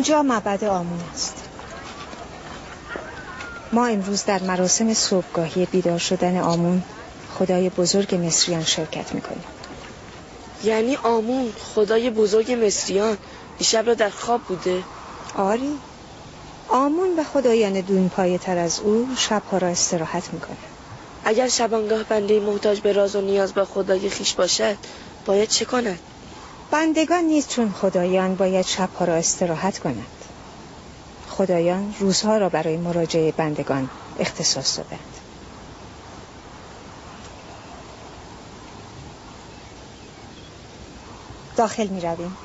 اینجا معبد آمون است. ما امروز در مراسم صبحگاهی بیدار شدن آمون، خدای بزرگ مصریان، شرکت میکنیم. یعنی آمون خدای بزرگ مصریان دیشب را در خواب بوده؟ آری، آمون و خدایان دون پایه تر از او شبها را استراحت میکنه. اگر شبانگاه بنده محتاج به راز و نیاز با خدای خیش باشد باید چه کند؟ بندگان نیز چون خدایان باید شبها را استراحت کنند. خدایان روزها را برای مراجعه بندگان اختصاص دادند. داخل می رویم.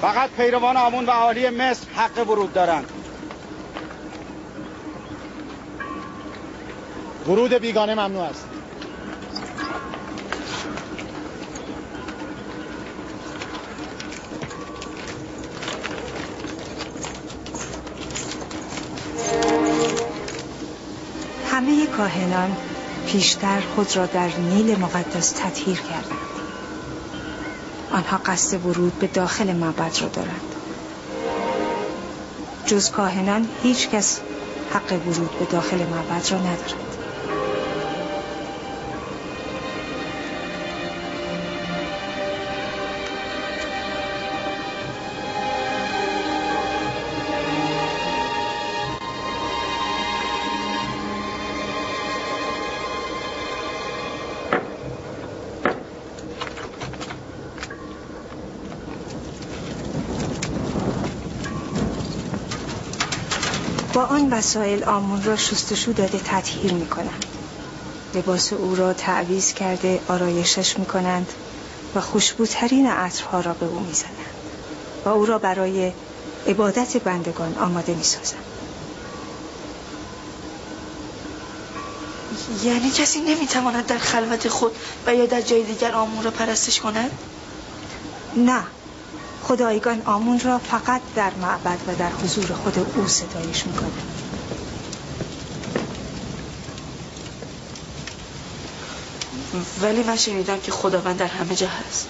فقط پیروان آمون و اهالی مصر حق ورود دارند. ورود بیگانه ممنوع است. همه کاهنان پیشتر خود را در نیل مقدس تطهیر کردند. آنها قصد ورود به داخل معبد را دارند. جز کاهنان هیچ کس حق ورود به داخل معبد را ندارد. با آن وسایل آمون را شستشو داده تطهیر می کنند. لباس او را تعویض کرده آرایشش می کنند و خوشبوترین عطرها را به او می زنند و او را برای عبادت بندگان آماده می سازند. یعنی کسی نمی تواند در خلوت خود و یا در جای دیگر آمون را پرستش کند؟ نه، خدایگان آمون را فقط در معبد و در حضور خود او ستایش می‌کنند. ولی من شنیدم که خداوند در همه جا هست.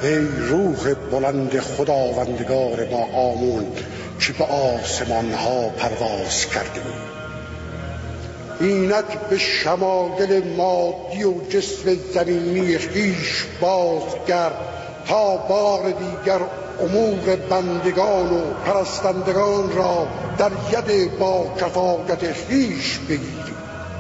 ای روح بلند خداوندگار ما آمون که به آسمان ها پرواز کردی، اینک به شمایل مادی و جسم زمینی خویش بازگرد تا بار دیگر امور بندگان و پرستندگان را در ید با کفایت خویش بگیری.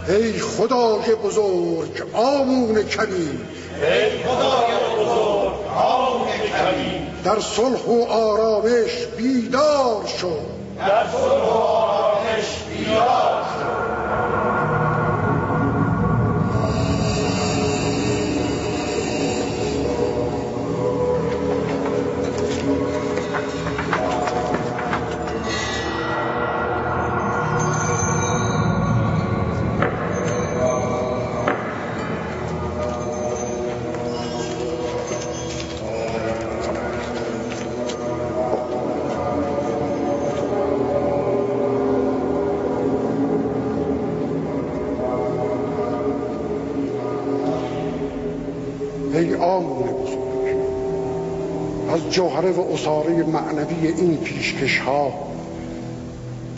ای خدای بزرگ آمون کریم، ای خدای بزرگ آمون کریم، در صلح و آرامش بیدار شو، در صلح و آرامش بیدار شو. ای آمون بزرگ، از جوهره و اصاره معنوی این پیشکش ها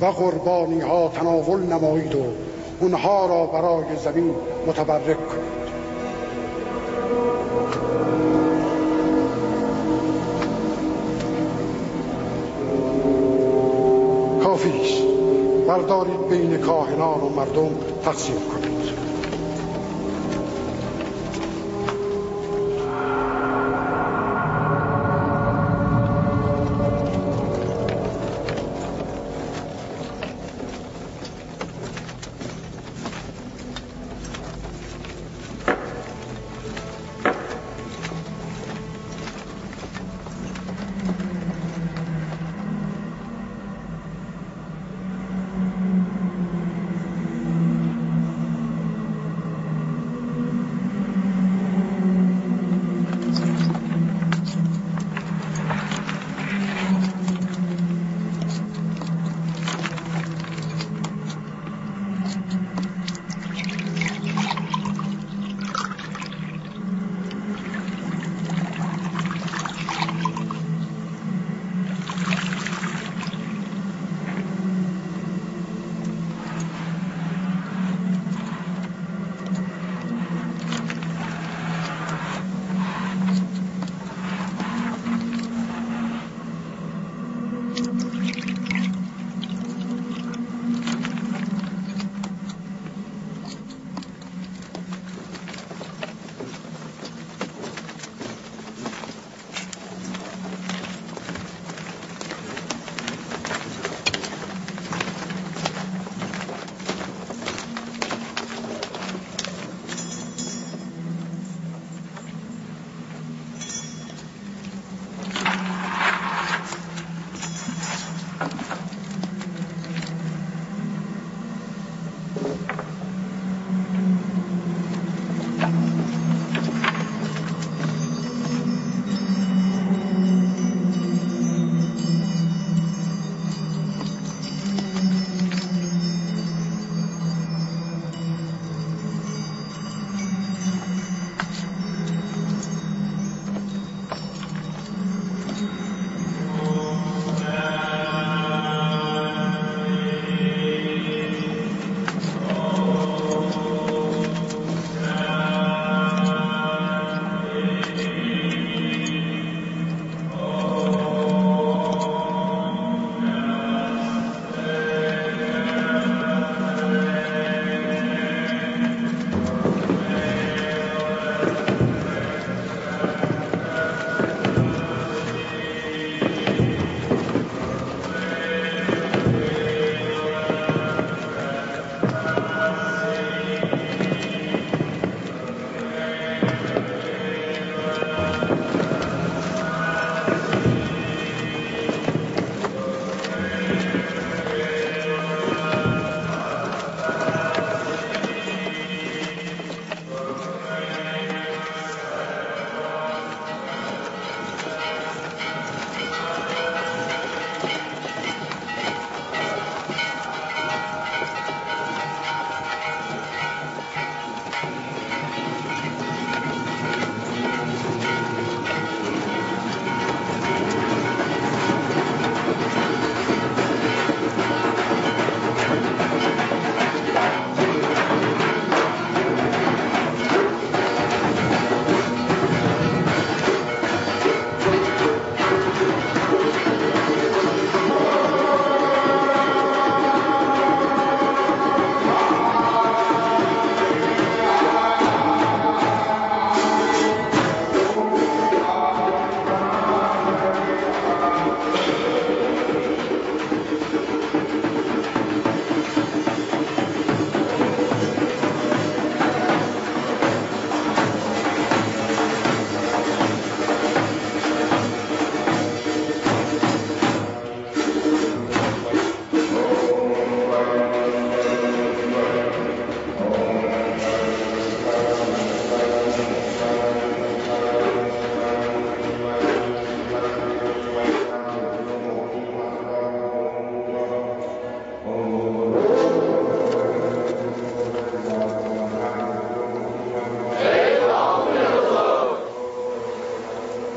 و قربانی ها تناول نمایید و اونها را برای زمین متبرک کنید. کافی است، بردارید بین کاهنان و مردم تقسیم کنید.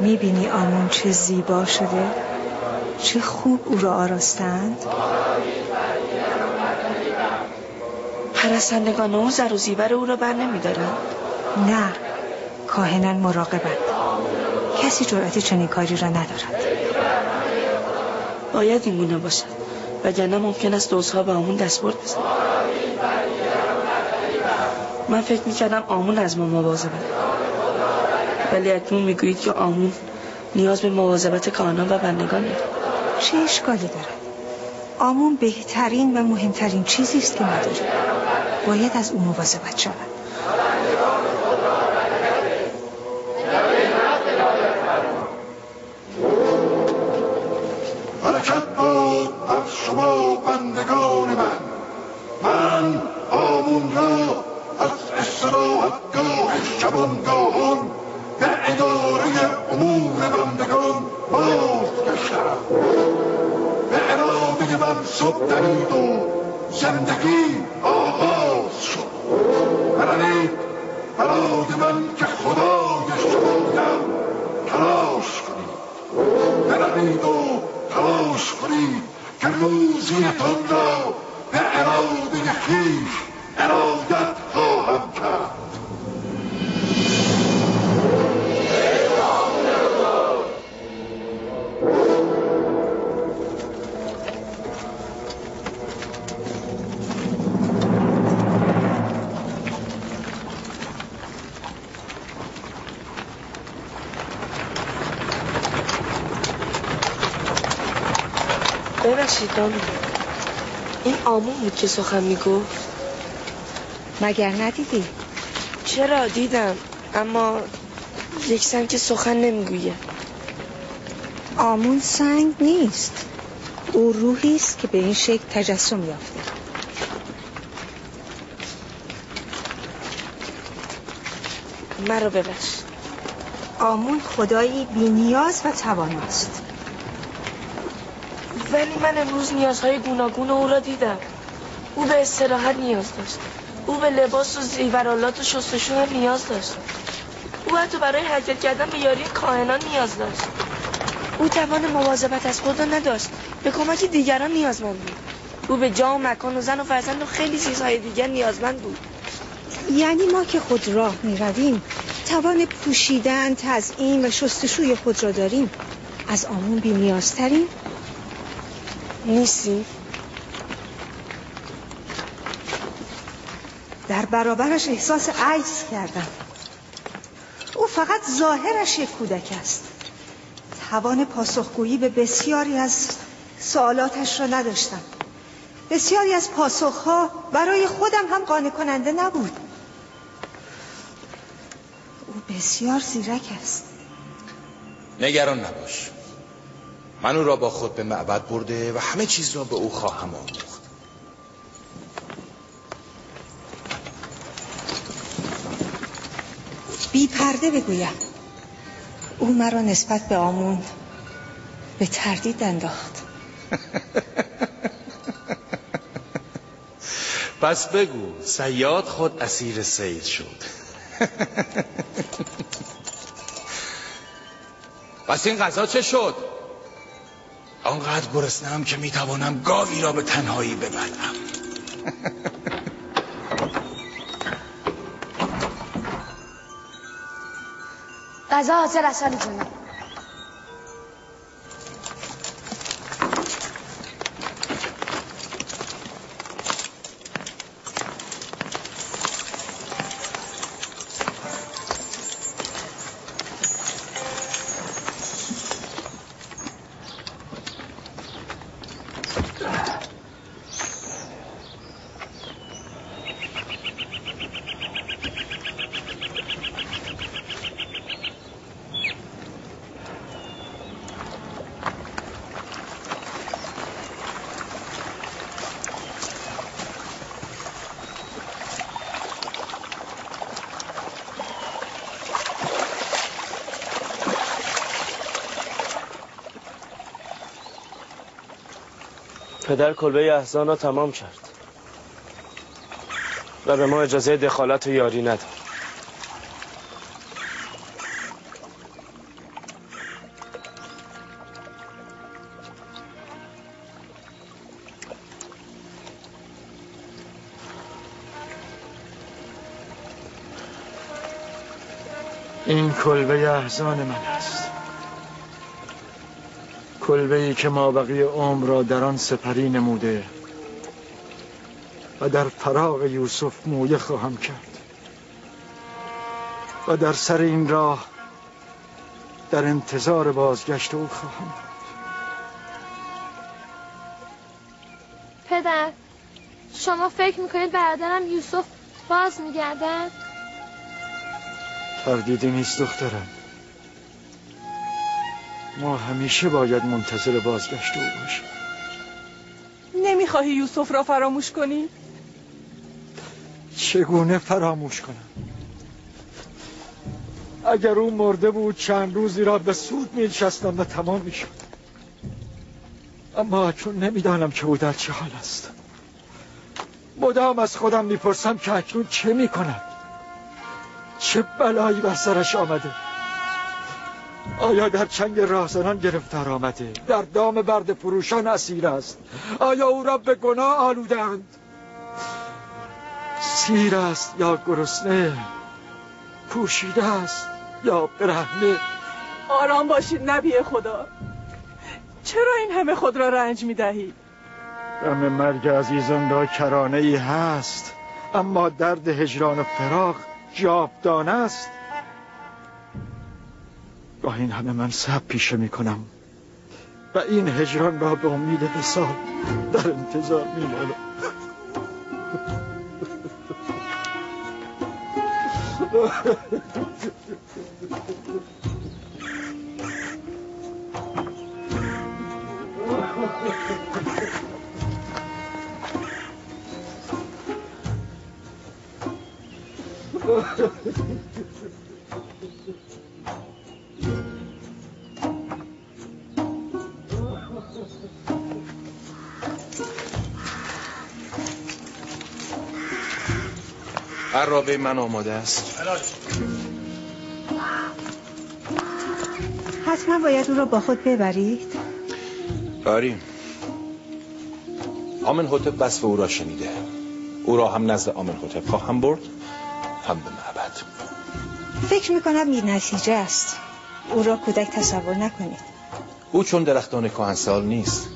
میبینی آمون چه زیبا شده؟ چه خوب او را آراستند؟ پرستندگان او زر و زیور او را بر نمی‌دارند؟ نه، کاهنان مراقبند. کسی جرأت چنین کاری را ندارد. باید این گونه باشد، وگرنه ممکن است دوست‌ها به آمون دستبرد بزنند. من فکر می‌کردم آمون از ما مواظبت، ولی اکنون میگویید که آمون نیاز به مواظبت کاهنان و بندگان دارد. چه اشکالی دارد؟ آمون بهترین و مهمترین چیزی است که ما داریم. باید از او مواظبت شود. برکت باد بر شما بندگان من آمون را از استراحتگاه شبانگاهان به اداره امور بندگان بازگشتم. به اراده من صبح درید و زندگی آغاز شد. برنید برای من که خدای شمایم تلاش کنید. برنید و تلاش کنید که روزیتان را به اراده خویش ارادت خواهم کرد. ببخشید دامون، این آمون بود که سخن میگفت؟ مگر ندیدی؟ چرا دیدم، اما یک سنگ که سخن نمیگوید. آمون سنگ نیست، او روحی است که به این شکل تجسم یافته. مرا ببخش. آمون خدایی بی نیاز و تواناست. ولی من امروز نیازهای گوناگون او را دیدم. او به استراحت نیاز داشت، او به لباس و زیورالات و شستشو هم نیاز داشت، او حتی برای حرکت کردن به یاری کاهنان نیاز داشت. او توان مواظبت از خود را نداشت، به کمک دیگران نیازمند بود. او به جا و مکان و زن و فرزند و خیلی چیزهای دیگر نیازمند بود. یعنی ما که خود راه می رویم توان پوشیدن، تزیین و شستشوی خود را داریم، از آمون بی نیازتریم؟ نیستی؟ در برابرش احساس عجز کردم. او فقط ظاهرش یک کودک است. توان پاسخگویی به بسیاری از سوالاتش را نداشتم. بسیاری از پاسخها برای خودم هم قانع کننده نبود. او بسیار زیرک است. نگران نباش، من او را با خود به معبد برده و همه چیز را به او خواهم آموخت. بی پرده بگویم، او مرا نسبت به آمون به تردید انداخت. پس بگو صیاد خود اسیر صید شد. پس این غذا چه شد؟ آنقدر گرسنه‌ام که میتوانم گاوی را به تنهایی ببلعم. غذا حاضر است علی جناب. پدر کلبه احزان را تمام کرد و به ما اجازه دخالت و یاری نداد. این کلبه احزان من است، کلبه‌ای که مابقی عمر را در آن سپری نموده و در فراق یوسف مویه خواهم کرد و در سر این راه در انتظار بازگشت او خواهم بود. پدر، شما فکر میکنید برادرم یوسف باز میگردد؟ تردیدی نیست دخترم، ما همیشه باید منتظر بازگشت او باشیم. نمیخواهی یوسف را فراموش کنی؟ چگونه فراموش کنم؟ اگر او مرده بود چند روزی را به سود می‌نشستم و تمام میشد. اما چون نمیدانم که او در چه حال است، مدام از خودم میپرسم که اکنون چه میکند؟ چه بلایی بر سرش آمده؟ آیا در چنگ راهزنان گرفتار آمده؟ در دام برده فروشان اسیر است؟ آیا او را به گناه آلودند؟ سیر است یا گرسنه؟ پوشیده است یا برهنه؟ آرام باشید نبی خدا، چرا این همه خود را رنج میدهید؟ غم مرگ عزیزان را کرانه ای هست، اما درد هجران و فراق جاودانه است. با این همه من صبر پیشه می کنم و این هجران را به امید وصال در انتظار می مانم. عرابه من آماده است. حتما باید او را با خود ببرید. بریم. آمنحتب وصف او را شنیده. او را هم نزد آمنحتب خواهم برد، هم به معبد. فکر میکنم بی نتیجه است. او را کودک تصور نکنید. او چون درختان کهنسال نیست،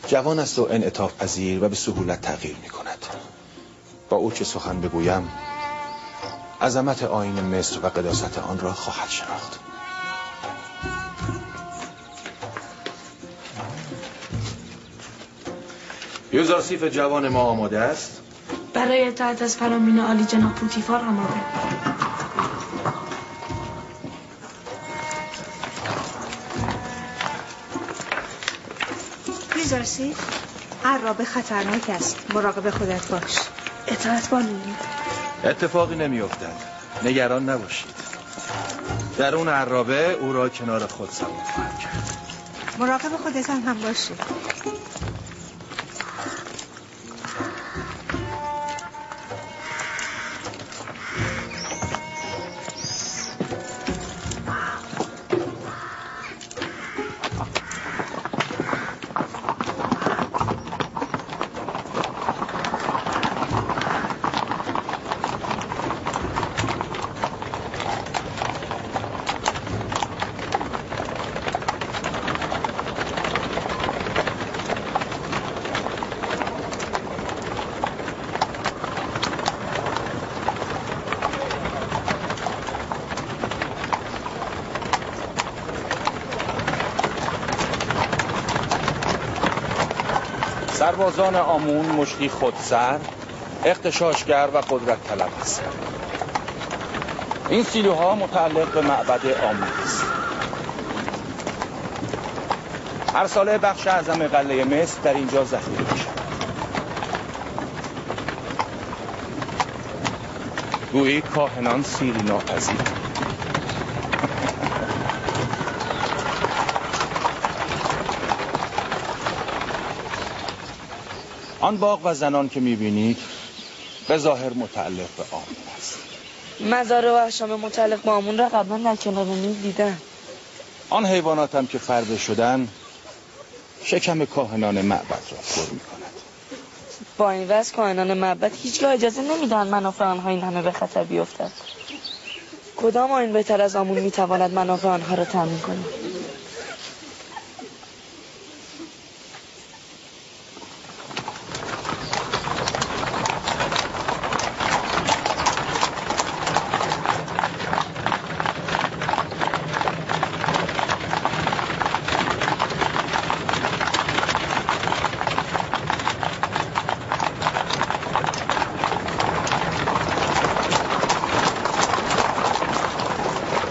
جوان است و انعطاف پذیر و به سهولت تغییر میکند. با او چه سخن بگویم عظمت آیین مصر و قداست آن را خواهد شناخت. یوزارسیف جوان ما آماده است؟ برای اطاعت از فرامین عالی جناب پوتیفار آماده. یوزارسیف، عرابه خطرناک است، مراقب خودت باش. اطاعت بانوی. اتفاقی نمی افتد، نگران نباشید. درون عرابه او را کنار خود سوار خواهم کرد. مراقب خودت هم باشی. سربازان آمون مشتی خودسر، اغتشاشگر و قدرت طلب است. این سیلوها متعلق به معبد آمون است. هر ساله بخش اعظم قلعه مصر در اینجا ذخیره می‌شود. گویی کاهنان سیری ناپذیر. آن باغ و زنان که می‌بینید به ظاهر متعلق به آمون است. مزار و احشام متعلق به آمون را قبلا در کنار نیل دیدم. آن حیوانات هم که فربه شدن شکم کاهنان معبد را پر می‌کند. با این وضع کاهنان معبد هیچگاه اجازه نمیدن منافع آنها این همه به خطر بیفتد. کدام آیین بهتر از آمون میتواند منافع آنها را تامین کند؟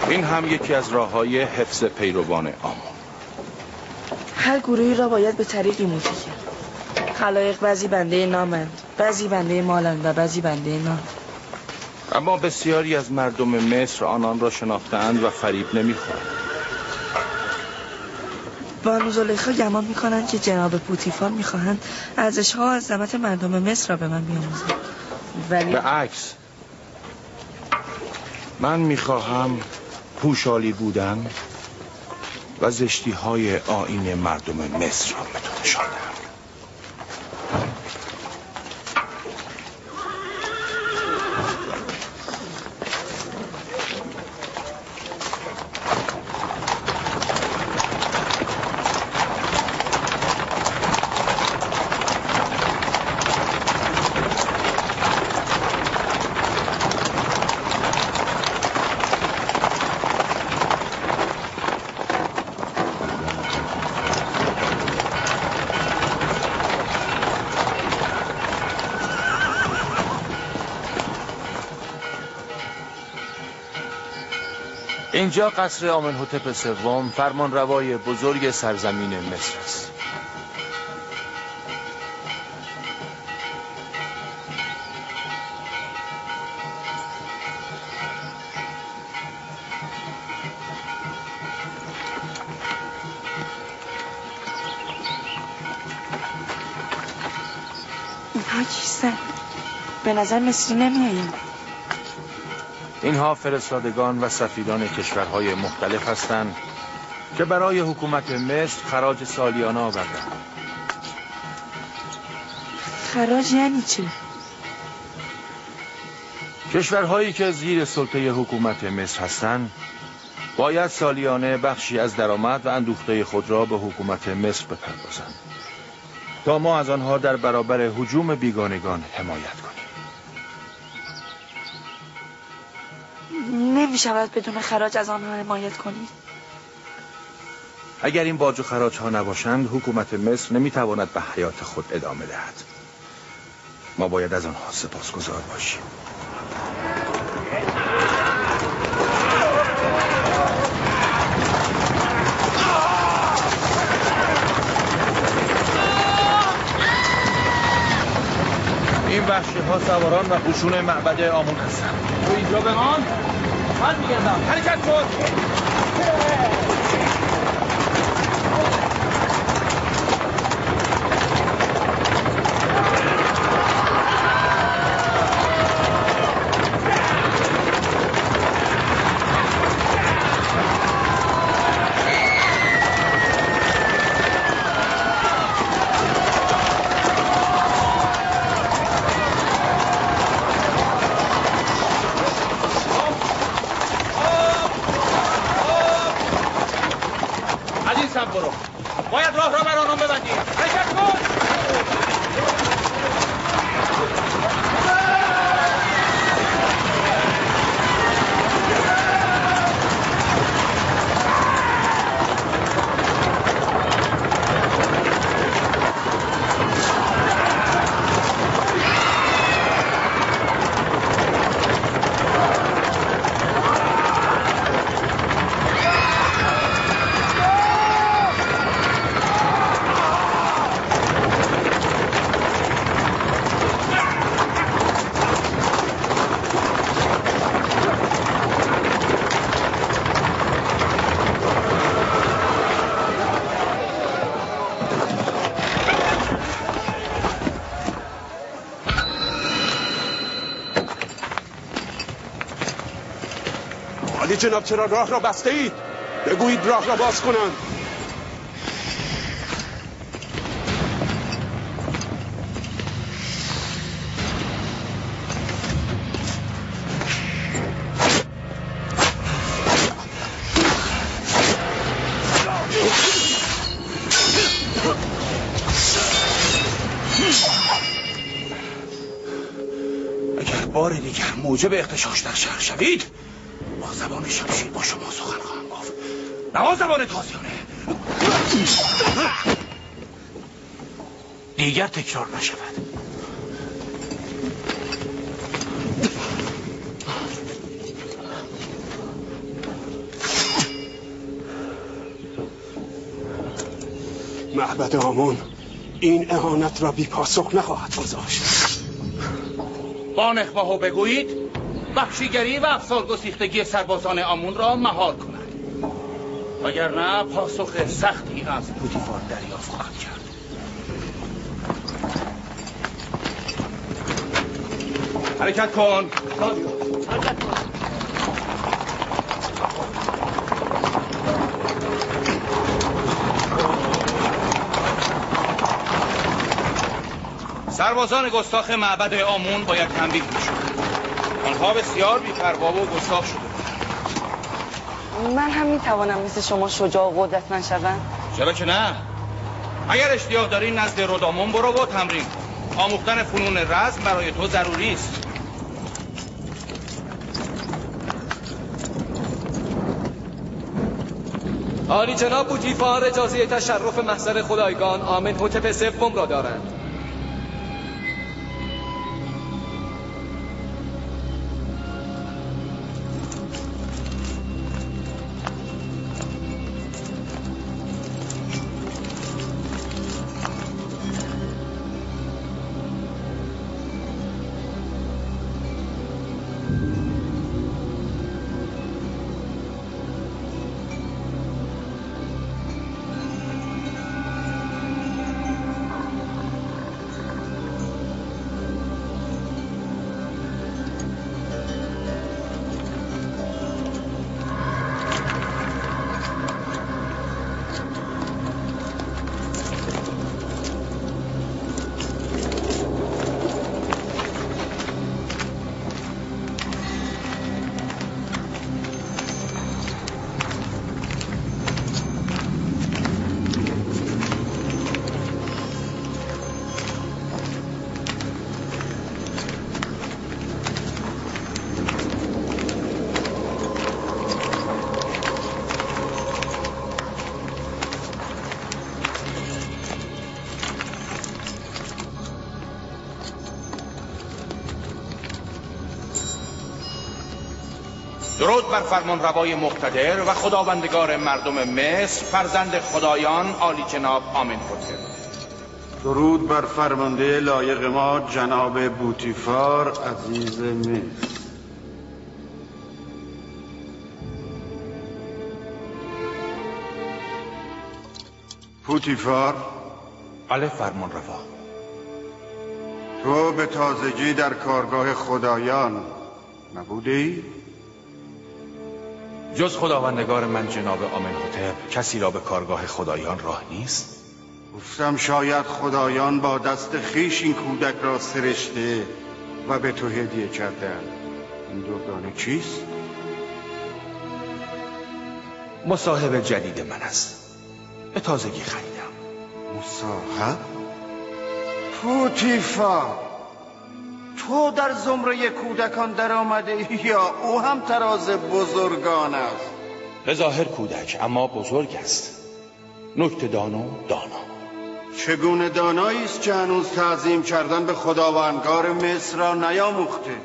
این هم یکی از راه‌های حفظ پیروان آمون. هر گروهی را باید به طریقی موتی کرد. خلایق بعضی بنده نامند، بعضی بنده مالند و بعضی بنده نان. اما بسیاری از مردم مصر آنان را شناختند و فریب نمی‌خورند. بانو زلیخا گمان می‌کنند که جناب پوتیفار می‌خواهند ارزش‌ها و عظمت مردم مصر را به من بیاموزند. ولی به عکس من می‌خواهم پوشالی بودن و زشتی‌های آیین مردم مصر را به تو نشان دهم. اینجا قصر آمنحتپ سوم، فرمانروای بزرگ سرزمین مصر است. اینها کیستن؟ به نظر مصری نمی‌آیند. اینها فرستادگان و سفیران کشورهای مختلف هستند که برای حکومت مصر خراج سالیانه آوردند. خراج یعنی چی؟ کشورهایی که زیر سلطه حکومت مصر هستند باید سالیانه بخشی از درآمد و اندوخته خود را به حکومت مصر بپردازند تا ما از آنها در برابر هجوم بیگانگان حمایت کنیم. نمی شود بدون خراج از آنها حمایت کنید؟ اگر این باج و خراج ها نباشند حکومت مصر نمی تواند به حیات خود ادامه دهد. ما باید از آنها سپاسگزار باشیم. این وحشی ها سواران و قشون معبد آمون هستند. تو اینجا بمان؟ من میگردم. حرکت کن! باید راه را بر آنان ببندیم. حرکت کن! جناب چرا راه را بسته اید؟ بگویید راه را باز کنند. موجب اغتشاش در شهر شوید، با زبان شمشیر با شما سخن خواهم گفت، نه با زبان تازیانه. دیگر تکرار نشود. معبد آمون این اهانت را بی پاسخ نخواهد گذاشت. با نخبه‌ها بگویید وحشیگری و افسار گسیختگی سربازان آمون را مهار کند، وگرنه پاسخ سختی از پوتیفار دریافت خواهد کرد. حرکت کن. حرکت کن. سربازان گستاخ معبد آمون باید تنبیه می‌شدند. آنها بسیار بی‌پروا و گستاخ شده. من هم میتوانم مثل شما شجاع و قدرتمند شوم؟ چرا که نه؟ اگر اشتیاق داری نزد رودامون برو و تمرین کن. آموختن فنون رزم برای تو ضروری است. عالی جناب بوتیفار اجازه تشرف محضر خدایگان آمنحتپ سوم را دارند. درود بر فرمانروای مقتدر و خداوندگار مردم مصر، فرزند خدایان عالی جناب آمنحتپ. درود بر فرمانده لایق ما جناب بوتیفار عزیز مصر. بوتیفار. بله فرمانروا. تو به تازگی در کارگاه خدایان نبودی؟ جز خداوندگار من جناب آمنحتپ کسی را به کارگاه خدایان راه نیست؟ گفتم شاید خدایان با دست خویش این کودک را سرشته و به تو هدیه کردند. این دردانه چیست؟ مصاحب جدید من است. به تازگی خریدم. مصاحب؟ پوتیفار، تو در زمره کودکان در آمده یا او هم تراز بزرگان است؟ به ظاهر کودک اما بزرگ است. نکته دان و دانا. چگونه دانایی است که هنوز تعظیم کردن به خداوندگار مصر را نیاموخته؟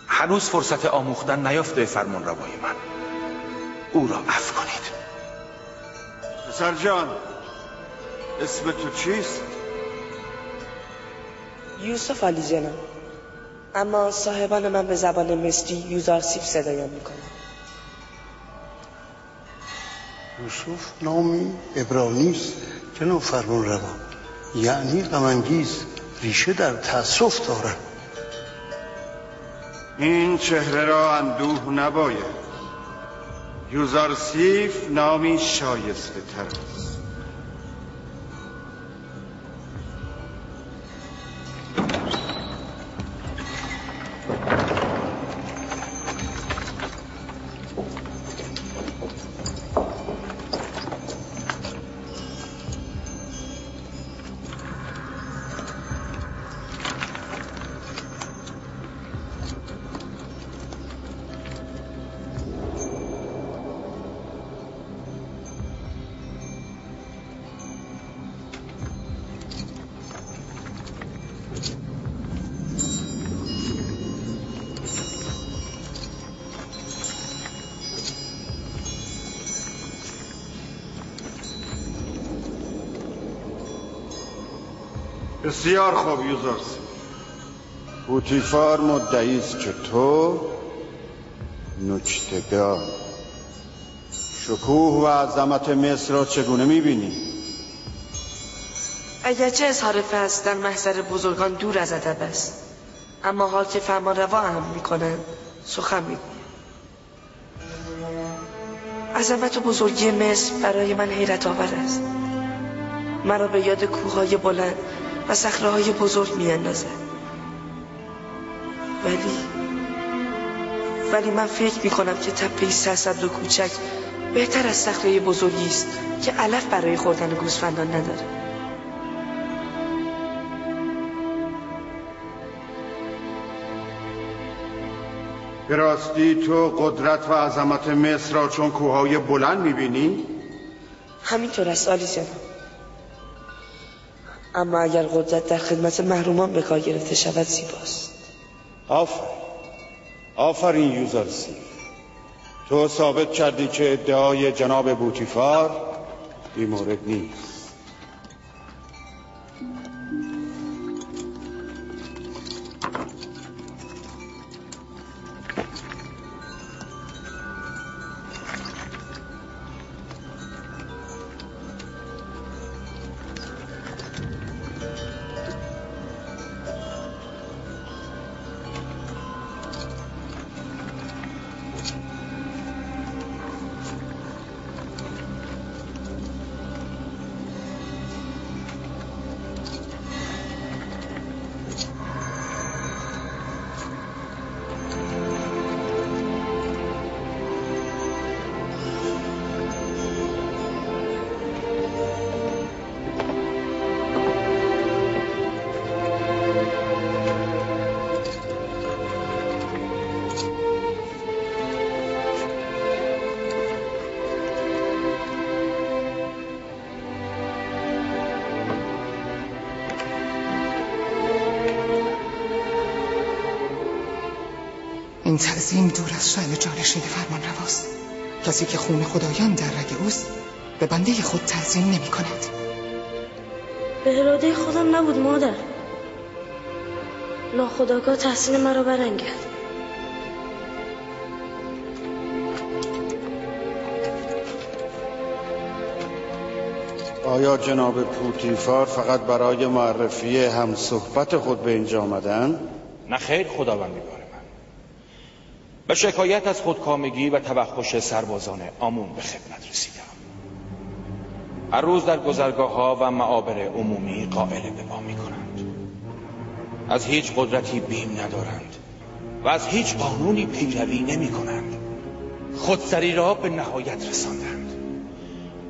هنوز فرصت آموختن نیافته فرمانروای من. او را عفو کنید. پسر جان، اسم تو چیست؟ یوسف علی جناب، اما صاحبان من به زبان مصری یوزارسیف صدایم میکنن. یوسف نامی عبرانی است جناب فرمانروا، یعنی غم‌انگیز، ریشه در تأسف دارد. این چهره را اندوه نباید. یوزارسیف نامی شایسته تر است. بسیار خوب یوزرسی. بوتیفار مدعی است که تو نکته‌گر شکوه و عظمت مصر را چگونه می‌بینی؟ اگرچه اظهار فضل در محضر بزرگان دور از ادب است، اما حال که فرمانروا اهم می‌کنند سخن می‌گویم. عظمت و بزرگی مصر برای من حیرت آور است. مرا به یاد کوه‌های بلند و صخره‌های بزرگ می‌اندازد. ولی من فکر می‌کنم که تپه‌ای سرسبز و کوچک بهتر از صخره بزرگی است که علف برای خوردن گوسفندان نداره. به راستی تو قدرت و عظمت مصر را چون کوههای بلند می‌بینی؟ همینطور است عالی جناب. اما اگر قدرت در خدمت محرومان به کار گرفته شود زیباست. آفرین یوزرسی. تو ثابت کردی که ادعای جناب بوتیفار بی مورد نیست. این تعظیم دور از شأن جانشین فرمان رواست. کسی که خون خدایان در رگ اوست به بنده خود تعظیم نمی کند. به اراده خودم نبود مادر. ناخودآگاه تحسین مرا برانگیخت. آیا جناب بوتیفار فقط برای معرفی هم صحبت خود به اینجا آمدن؟ نه خیر خداوند بیگار من. به شکایت از خودکامگی و توحش سربازان آمون به خدمت رسیدم. هر روز در گذرگاه‌ها و معابر عمومی قائله به پا می‌کنند. از هیچ قدرتی بیم ندارند و از هیچ قانونی پیروی نمی‌کنند. خودسری را به نهایت رساندند.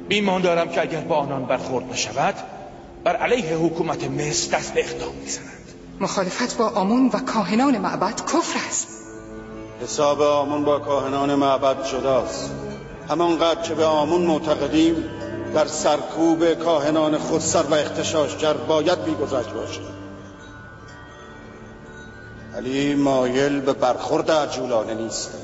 بیمان دارم که اگر با آنان برخورد نشود بر علیه حکومت مصر دست به اقدام می‌زنند. مخالفت با آمون و کاهنان معبد کفر است. حساب آمون با کاهنان معبد جداست. همانقدر که به آمون معتقدیم در سرکوب کاهنان خودسر و اغتشاشگر باید می‌گذشت باشیم، ولی مایل به برخورد عجولانه نیستم.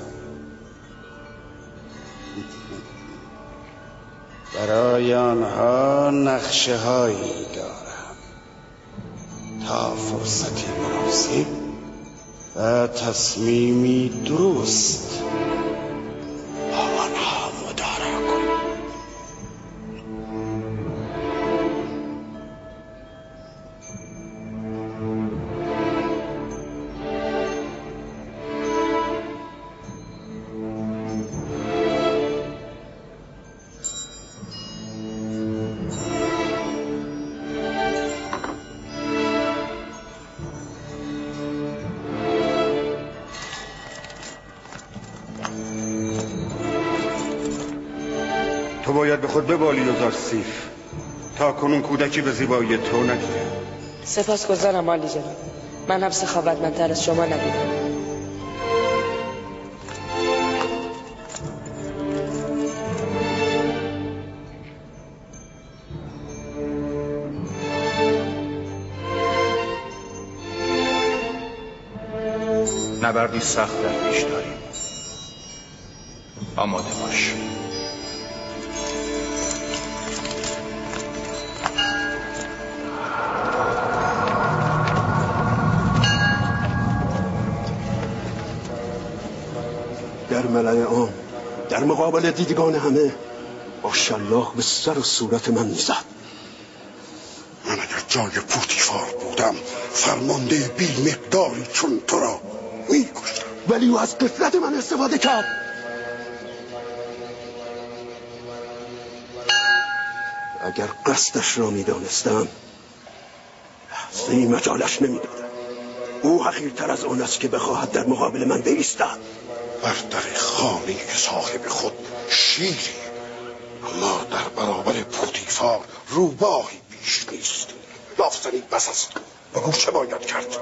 برای آنها نقشه هایی دارم تا فرصتی مناسب و تصمیمی درست با آنها مدارا کنم. تو باید به خود ببالی یوزارسیف. تا کنون کودکی به زیبایی تو ندیدم. سپاسگزارم عالی جناب. من هم سخاوتمندتر از شما ندیدم. نبردی سخت در پیش داریم. آماده باش. در ملأ عام در مقابل دیدگان همه با شلاق به سر و صورت من میزد. من اگر جای پوتیفار بودم فرمانده بی مقداری چون تو را میکشتم، ولی او از غفلت من استفاده کرد. اگر قصدش را میدانستم لحظه ای مجالش نمیدادم. او حقیرتر از آن است که بخواهد در مقابل من بایستد. بر در خانه صاحب خود شیری، اما در برابر پوتیفار روباهی بیش نیست. لافزنی بس است. بگو چه باید کرد؟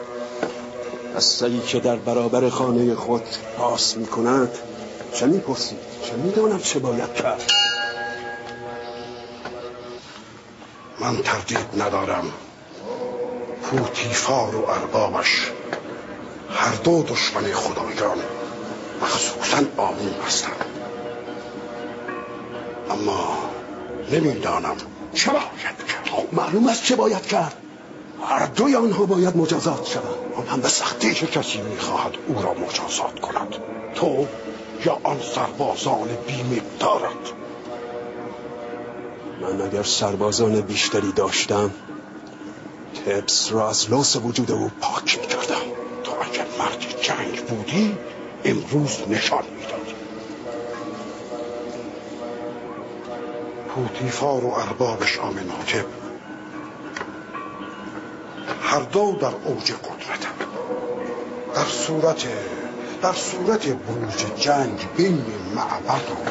قصه‌ای که در برابر خانه خود راست می‌کند چه می‌پرسید؟ چه می‌دانم چه باید کرد؟ من تردید ندارم پوتیفار و اربابش هر دو دشمن خدایان مخصوصاً آمون هستند، اما نمیدانم چه باید کرد. معلوم است چه باید کرد. هر دوی آنها باید مجازات شوند، آن هم به سختی. چه کسی میخواهد او را مجازات کند؟ تو یا آن سربازان بی‌مقدارت؟ من اگر سربازان بیشتری داشتم تبس را از لوث وجود او پاک میکردم. تو اگر مرد جنگ بودی امروز نشان میدادی. پوتیفار و اربابش آمنهوتپ هر دو در اوج قدرتند. در صورت بروز جنگ بین معبد و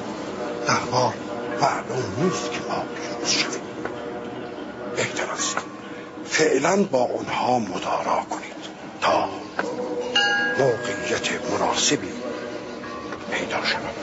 دربار معلوم نیست که ما پیروز شویم. بهتر است فعلا با اونها مدارا کنید تا موقعیت مناسبی پیدا شود.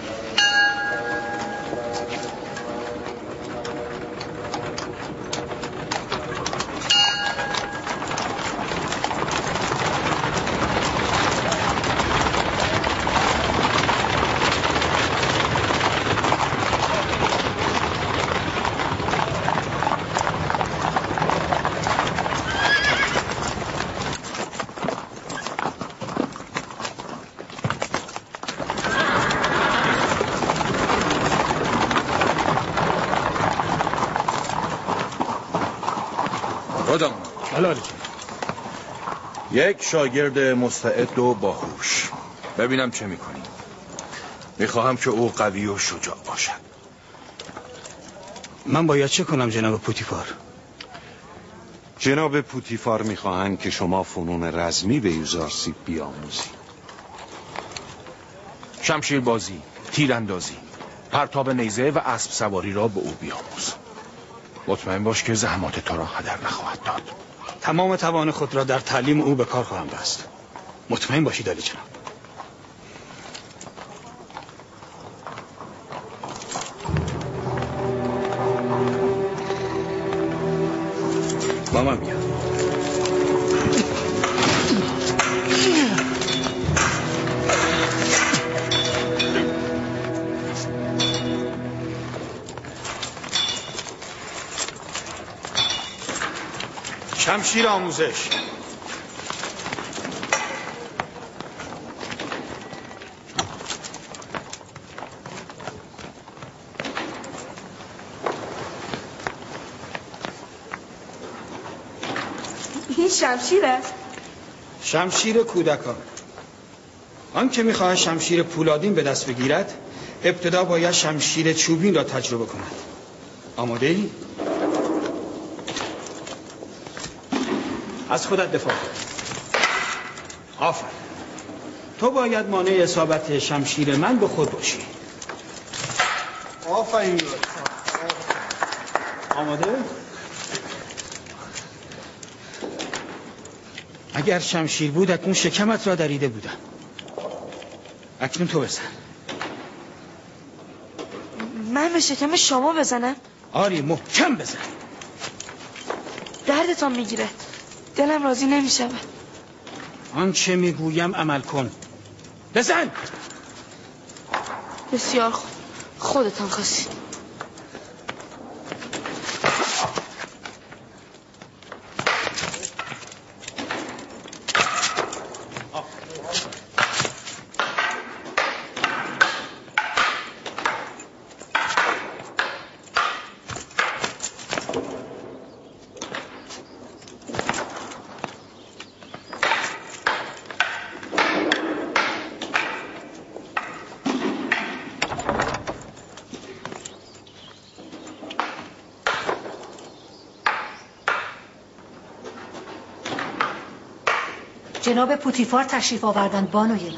یک شاگرد مستعد و باهوش. ببینم چه میکنی. میخواهم که او قوی و شجاع باشد. من باید چه کنم جناب پوتیفار؟ جناب پوتیفار میخواهند که شما فنون رزمی به یوزارسیب بیاموزید. شمشیر بازی، تیراندازی، پرتاب نیزه و اسب سواری را به او بیاموز. مطمئن باش که زحمات تو را هدر نخواهد داد. تمام توان خود را در تعلیم او به کار خواهم بست. مطمئن باشید عالی جناب. با من بیا. شمشیر آموزش. این شمشیر است؟ شمشیر کودکان. آن که میخواهد شمشیر پولادین به دست بگیرد ابتدا باید شمشیر چوبین را تجربه کند. آماده ای؟ از خودت دفاع کن. آفرین. تو باید مانع اصابت شمشیر من به خود باشی. آفرین. آماده؟ اگر شمشیر بود اکنون شکمت را دریده بودم. اکنون تو بزن. من به شکم شما بزنم؟ آری محکم بزن. دردتان میگیره. دلم راضی نمیشه. آنچه میگویم عمل کن. بزن. بسیار خوب. خودتان خواستید. جناب پوتیفار تشریف آوردند بانوی من.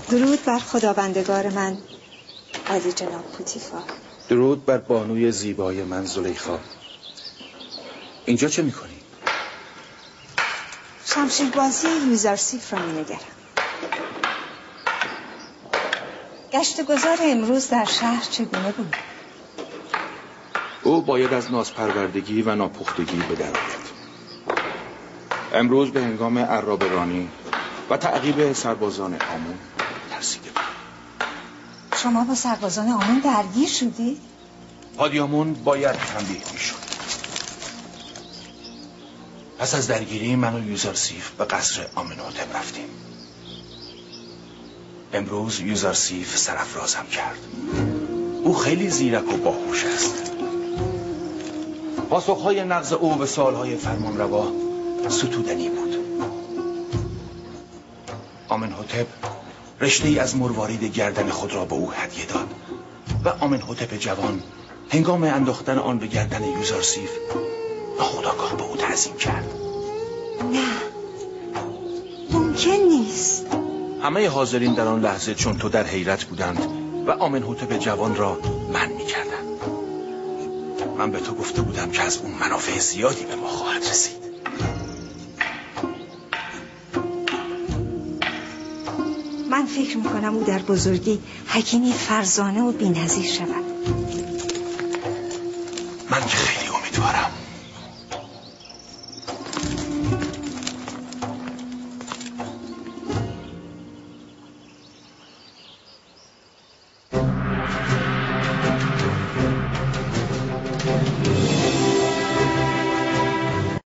درود بر خداوندگار من عالی جناب پوتیفار. درود بر بانوی زیبای من زلیخا. اینجا چه میکنی؟ شمشیربازی یوزارسیف را مینگرم. گشت گذار امروز در شهر چگونه بود؟ او باید از نازپروردگی و ناپختگی به در آید. امروز به هنگام عراب رانی و تعقیب سربازان آمون ترسیده بود. شما با سربازان آمون درگیر شدید؟ پادیامون باید تنبیه میشد. پس از درگیری من و یوزارسیف به قصر آمنهوتپ رفتیم. امروز یوزارسیف سرافرازم کرد. او خیلی زیرک و باهوش است. پاسخهای نغز او به سوالهای فرمانروا ستودنی بود. آمنهوتپ رشته‌ای از مروارید گردن خود را به او هدیه داد و آمنهوتپ جوان هنگام انداختن آن به گردن یوزارسیف ناخودآگاه به او تعظیم کرد. نه، ممکن نیست. همه حاضرین در آن لحظه چون تو در حیرت بودند و آمنهوتپ جوان را منع می‌کردند. من به تو گفته بودم که از اون منافع زیادی به ما خواهد رسید. من فکر میکنم او در بزرگی حکیمی فرزانه و بی‌نظیر شود.